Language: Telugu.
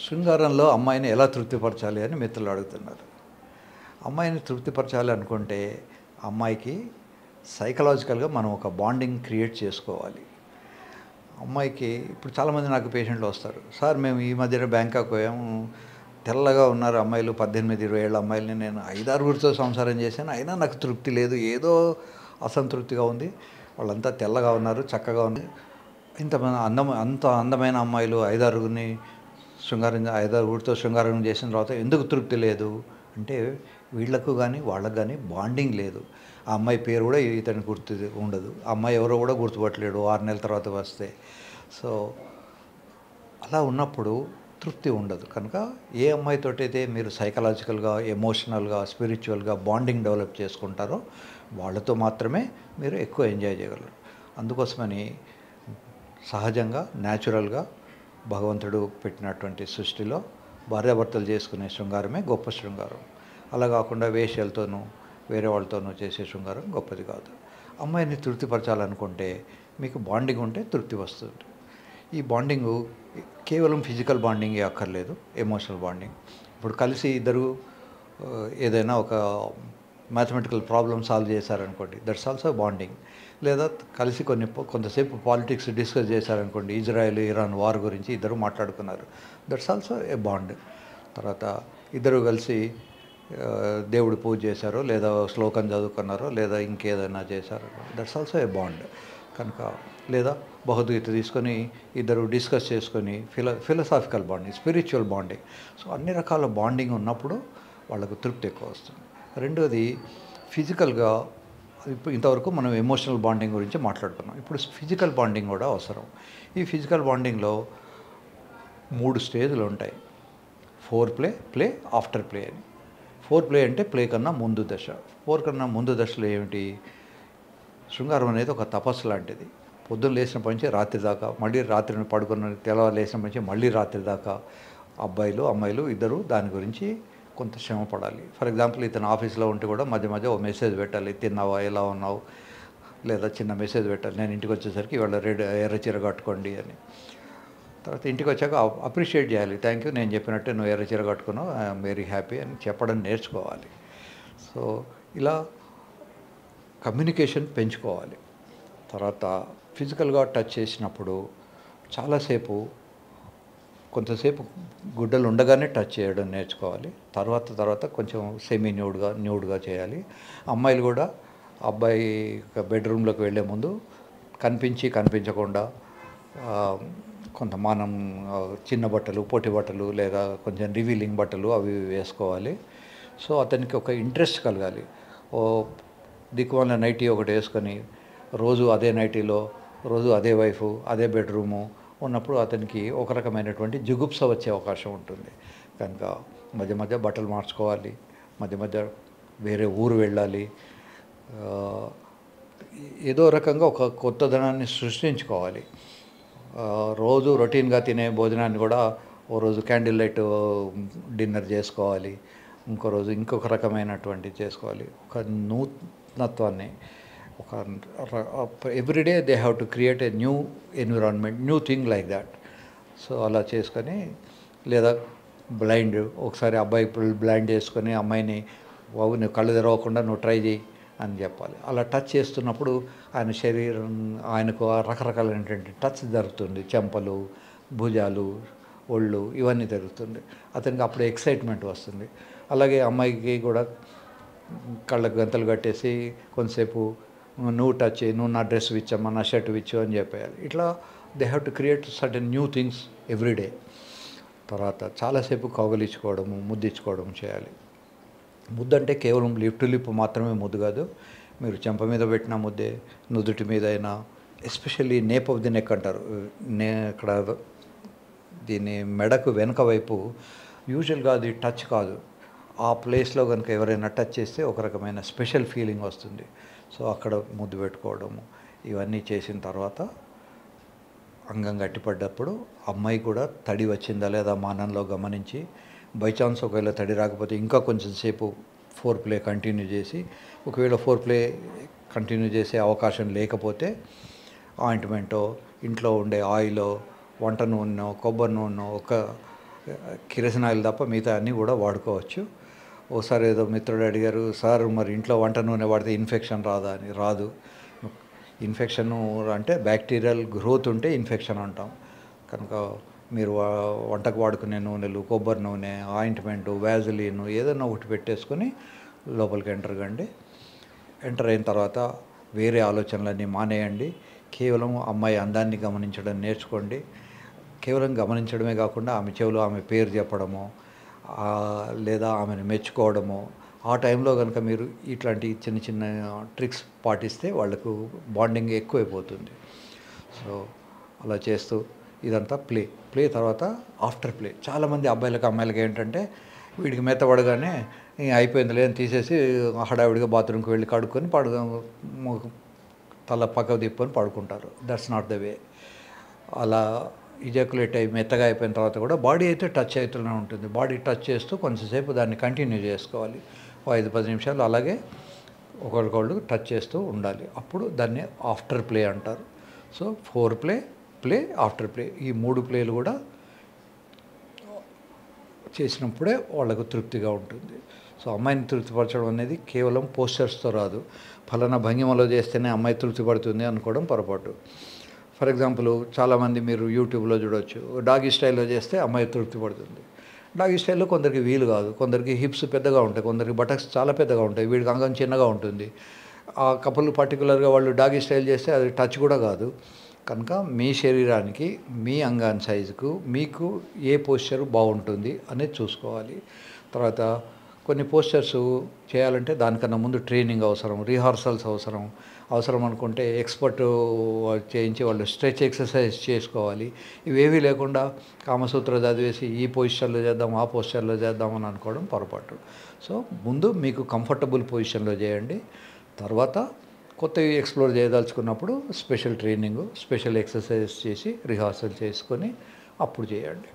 శృంగారంలో అమ్మాయిని ఎలా తృప్తిపరచాలి అని మిత్రులు అడుగుతున్నారు. అమ్మాయిని తృప్తిపరచాలి అనుకుంటే అమ్మాయికి సైకలాజికల్గా మనం ఒక బాండింగ్ క్రియేట్ చేసుకోవాలి. అమ్మాయికి ఇప్పుడు చాలామంది నాకు పేషెంట్లు వస్తారు. సార్ మేము ఈ మధ్యన బ్యాంకాక్ పోయాము, తెల్లగా ఉన్నారు అమ్మాయిలు, 18-20 ఏళ్ళ అమ్మాయిలని నేను 5-6గురితో సంసారం చేశాను, అయినా నాకు తృప్తి లేదు, ఏదో అసంతృప్తిగా ఉంది. వాళ్ళంతా తెల్లగా ఉన్నారు, చక్కగా ఉంది. అంత అందమైన అమ్మాయిలు 5-6గురిని శృంగారం 5-6గురితో శృంగారం చేసిన తర్వాత ఎందుకు తృప్తి లేదు అంటే వీళ్ళకు కానీ వాళ్ళకు కానీ బాండింగ్ లేదు. ఆ అమ్మాయి పేరు కూడా ఇతనికి గుర్తు ఉండదు, ఆ అమ్మాయి ఎవరో కూడా గుర్తుపట్టలేడు 6 నెలల తర్వాత వస్తే. సో అలా ఉన్నప్పుడు తృప్తి ఉండదు. కనుక ఏ అమ్మాయితోటైతే మీరు సైకలాజికల్గా, ఎమోషనల్గా, స్పిరిచువల్గా బాండింగ్ డెవలప్ చేసుకుంటారో వాళ్ళతో మాత్రమే మీరు ఎక్కువ ఎంజాయ్ చేయగలరు. అందుకోసమని సహజంగా న్యాచురల్గా భగవంతుడు పెట్టినటువంటి సృష్టిలో భార్యాభర్తలు చేసుకునే శృంగారమే గొప్ప శృంగారం. అలా కాకుండా వేశ్యలతోనూ వేరే వాళ్ళతోనూ చేసే శృంగారం గొప్పది కాదు. అమ్మాయిని తృప్తిపరచాలనుకుంటే మీకు బాండింగ్ ఉంటే తృప్తి వస్తుంది. ఈ బాండింగు కేవలం ఫిజికల్ బాండింగే అక్కర్లేదు, ఎమోషనల్ బాండింగ్. ఇప్పుడు కలిసి ఇద్దరు ఏదైనా ఒక మ్యాథమెటికల్ ప్రాబ్లమ్ సాల్వ్ చేశారనుకోండి, దట్స్ ఆల్సో బాండింగ్. లేదా కలిసి కొంతసేపు పాలిటిక్స్ డిస్కస్ చేశారనుకోండి, ఇజ్రాయెల్ ఇరాన్ వార్ గురించి ఇద్దరు మాట్లాడుకున్నారు, దట్స్ ఆల్సో ఏ బాండ్. తర్వాత ఇద్దరు కలిసి దేవుడి పూజ చేశారో, లేదా శ్లోకం చదువుకున్నారో, లేదా ఇంకేదైనా చేశారో, దట్స్ ఆల్సో ఏ బాండ్. కనుక లేదా భగవద్గీత తీసుకొని ఇద్దరు డిస్కస్ చేసుకొని philosophical bonding, spiritual bonding. So అన్ని రకాల బాండింగ్ ఉన్నప్పుడు వాళ్ళకు తృప్తి ఎక్కువ వస్తుంది. రెండోది ఫిజికల్గా, ఇప్పుడు ఇంతవరకు మనం ఎమోషనల్ బాండింగ్ గురించి మాట్లాడుకున్నాం. ఇప్పుడు ఫిజికల్ బాండింగ్ కూడా అవసరం. ఈ ఫిజికల్ బాండింగ్లో 3 స్టేజ్లు ఉంటాయి: ఫోర్ ప్లే, ఆఫ్టర్ ప్లే అని. ఫోర్ ప్లే అంటే ప్లే కన్నా ముందు దశ. ఫోర్ కన్నా ముందు దశలో ఏమిటి? శృంగారం అనేది ఒక తపస్సు లాంటిది. పొద్దున్న లేచినప్పటి నుంచి రాత్రి దాకా, మళ్ళీ రాత్రిని పడుకున్న తెల్లవారు లేచినప్పటి నుంచి మళ్ళీ రాత్రి దాకా అబ్బాయిలు అమ్మాయిలు ఇద్దరు దాని గురించి కొంత శ్రమ పడాలి. ఫర్ ఎగ్జాంపుల్ ఇతను ఆఫీస్లో ఉంటే కూడా మధ్య మధ్య ఓ మెసేజ్ పెట్టాలి, తిన్నావా, ఎలా ఉన్నావు, లేదా చిన్న మెసేజ్ పెట్టాలి, నేను ఇంటికి వచ్చేసరికి ఇవాళ ఎర్ర చీర కట్టుకోండి అని. తర్వాత ఇంటికి వచ్చాక అప్రిషియేట్ చేయాలి, థ్యాంక్ యూ, నేను చెప్పినట్టే నువ్వు ఎర్ర చీర కట్టుకున్నావు, ఐఎమ్ వెరీ హ్యాపీ అని చెప్పడం నేర్చుకోవాలి. సో ఇలా కమ్యూనికేషన్ పెంచుకోవాలి. తర్వాత ఫిజికల్గా టచ్ చేసినప్పుడు కొంతసేపు గుడ్డలు ఉండగానే టచ్ చేయడం నేర్చుకోవాలి. తర్వాత కొంచెం సెమీ న్యూడ్గా చేయాలి. అమ్మాయిలు కూడా అబ్బాయి బెడ్రూమ్లోకి వెళ్ళే ముందు కనిపించకుండా కొంత మనం చిన్న బట్టలు, పొట్టి బట్టలు, లేదా కొంచెం రివీలింగ్ బట్టలు అవి వేసుకోవాలి. సో అతనికి ఒక ఇంట్రెస్ట్ కలగాలి. ఓ దిక్కుమాలిన నైటీ ఒకటి వేసుకొని రోజు అదే నైటీలో, రోజు అదే వైఫు, అదే బెడ్రూము ఉన్నప్పుడు అతనికి ఒక రకమైనటువంటి జుగుప్స వచ్చే అవకాశం ఉంటుంది. కనుక మధ్య మధ్య బట్టలు మార్చుకోవాలి, మధ్య మధ్య వేరే ఊరు వెళ్ళాలి, ఏదో రకంగా ఒక కొత్తదనాన్ని సృష్టించుకోవాలి. రోజు రొటీన్గా తినే భోజనాన్ని కూడా ఓ రోజు క్యాండిల్ లైట్ డిన్నర్ చేసుకోవాలి, ఇంకో రోజు ఇంకొక రకమైనటువంటి చేసుకోవాలి. ఒక నూతనత్వాన్ని, ఒక everyday they have to create a new environment, new thing like that. So అలా చేసుకొని, లేదా బ్లైండ్ ఒకసారి అబ్బాయి బ్లైండ్ చేసుకొని అమ్మాయిని, బాబు నువ్వు కళ్ళు తెరవకుండా నువ్వు ట్రై చేయి అని చెప్పాలి. అలా టచ్ చేస్తున్నప్పుడు ఆయన శరీరం, ఆయనకు రకరకాలైనటువంటి టచ్ జరుగుతుంది, చెంపలు, భుజాలు, ఒళ్ళు, ఇవన్నీ జరుగుతుంది. అతనికి అప్పుడు ఎక్సైట్మెంట్ వస్తుంది. అలాగే అమ్మాయికి కూడా కళ్ళకు గంతలు కట్టేసి కొంతసేపు నువ్వు టచ్ చేయి, నువ్వు నా డ్రెస్ విచ్చమ్మా, నా షర్ట్ విచ్చు అని చెప్పేయాలి. ఇట్లా they have to create certain new things everyday. తర్వాత చాలాసేపు కౌగలించుకోవడము, ముద్దించుకోవడం చేయాలి. ముద్దు అంటే కేవలం లిప్ టు లిప్ మాత్రమే ముద్దు కాదు. మీరు చెంప మీద పెట్టిన ముద్దే, నుదుటి మీద అయినా, especially nape of the neck అంటారు, ఇక్కడ దీని మెడకు వెనక వైపు యూజువల్గా అది టచ్ కాదు, ఆ ప్లేస్లో కనుక ఎవరైనా టచ్ చేస్తే ఒక రకమైన స్పెషల్ ఫీలింగ్ వస్తుంది. సో అక్కడ ముద్దు పెట్టుకోవడము ఇవన్నీ చేసిన తర్వాత అంగం గట్టిపడ్డప్పుడు అమ్మాయి కూడా తడి వచ్చిందా లేదా మానంలో గమనించి, బై ఛాన్స్ ఒకవేళ తడి రాకపోతే ఇంకా కొంచెం సేపు ఫోర్ ప్లే కంటిన్యూ చేసి, ఒకవేళ ఫోర్ ప్లే కంటిన్యూ చేసే అవకాశం లేకపోతే ఆయింట్మెంటో, ఇంట్లో ఉండే ఆయిలో, వంట నూనె, కొబ్బరి నూనె, ఒక కిరసనాయిల్ ఆయిల్ తప్ప మిగతా అన్నీ కూడా వాడుకోవచ్చు. ఓసారి ఏదో మిత్రుడు అడిగారు, సార్ మరి ఇంట్లో వంట నూనె వాడితే ఇన్ఫెక్షన్ రాదా అని. రాదు. ఇన్ఫెక్షన్ అంటే బ్యాక్టీరియల్ గ్రోత్ ఉంటే ఇన్ఫెక్షన్ అంటాం. కనుక మీరు వంటకు వాడుకునే నూనెలు, కొబ్బరి నూనె, ఆయింట్మెంటు, వ్యాజిలిన్ ఏదైనా ఒకటి పెట్టేసుకొని లోపలికి ఎంటర్ కండి. ఎంటర్ అయిన తర్వాత వేరే ఆలోచనలన్నీ మానేయండి. కేవలం అమ్మాయి అందాన్ని గమనించడం నేర్చుకోండి. కేవలం గమనించడమే కాకుండా ఆమె చెవిలో ఆమె పేరు చెప్పడము, లేదా ఆమెను మెచ్చుకోవడము, ఆ టైంలో కనుక మీరు ఇట్లాంటి చిన్న చిన్న ట్రిక్స్ పాటిస్తే వాళ్ళకు బాండింగ్ ఎక్కువైపోతుంది. సో అలా చేస్తూ ఇదంతా ప్లే తర్వాత ఆఫ్టర్ ప్లే. చాలామంది అమ్మాయిలకి ఏంటంటే వీడికి మెత్తబడగానే అయిపోయింది లేదని తీసేసి హడావిడిగా బాత్రూమ్కి వెళ్ళి కడుక్కొని తల పక్కకు తిప్పుకొని పడుకుంటారు. That's not the way. అలా ఇజాకులేట్ అయ్యి మెత్తగా అయిపోయిన తర్వాత కూడా బాడీ అయితే టచ్ అవుతూనే ఉంటుంది. బాడీ టచ్ చేస్తూ కొంచెంసేపు దాన్ని కంటిన్యూ చేసుకోవాలి. 5-10 నిమిషాలు అలాగే ఒకరికొకళ్ళు టచ్ చేస్తూ ఉండాలి. అప్పుడు దాన్ని ఆఫ్టర్ ప్లే అంటారు. So four play, after play, ఈ 3 ప్లేలు కూడా చేసినప్పుడే వాళ్ళకు తృప్తిగా ఉంటుంది. సో అమ్మాయిని తృప్తిపరచడం అనేది కేవలం పోస్చర్స్తో రాదు. ఫలానా భంగిమలో చేస్తేనే అమ్మాయి తృప్తిపడుతుంది అనుకోవడం పొరపాటు. ఫర్ ఎగ్జాంపుల్ చాలామంది మీరు యూట్యూబ్లో చూడవచ్చు, డాగీ స్టైల్లో చేస్తే అమ్మాయి తృప్తిపడుతుంది. డాగీ స్టైల్లో కొందరికి వీలు కాదు. కొందరికి హిప్స్ పెద్దగా ఉంటాయి, కొందరికి బటక్స్ చాలా పెద్దగా ఉంటాయి, వీడికి అంగం చిన్నగా ఉంటుంది. ఆ కపుల్ పర్టికులర్గా వాళ్ళు డాగీ స్టైల్ చేస్తే అది టచ్ కూడా కాదు. కనుక మీ శరీరానికి, మీ అంగాన్ సైజుకు మీకు ఏ పోస్చర్ బాగుంటుంది అనేది చూసుకోవాలి. తర్వాత కొన్ని పోస్చర్స్ చేయాలంటే దానికన్నా ముందు ట్రైనింగ్ అవసరం, రిహార్సల్స్ అవసరం అనుకుంటే ఎక్స్పర్ట్ చేయించి వాళ్ళు స్ట్రెచ్ ఎక్సర్సైజ్ చేసుకోవాలి. ఇవేవీ లేకుండా కామసూత్ర చదివేసి ఈ పొజిషన్లో చేద్దాం, ఆ పొజిషన్లో చేద్దాం అని అనుకోవడం పొరపాటు. సో ముందు మీకు కంఫర్టబుల్ పొజిషన్లో చేయండి. తర్వాత కొత్తవి ఎక్స్ప్లోర్ చేయదలుచుకున్నప్పుడు స్పెషల్ ట్రైనింగ్, స్పెషల్ ఎక్సర్సైజ్ చేసి రిహార్సల్ చేసుకొని అప్పుడు చేయండి.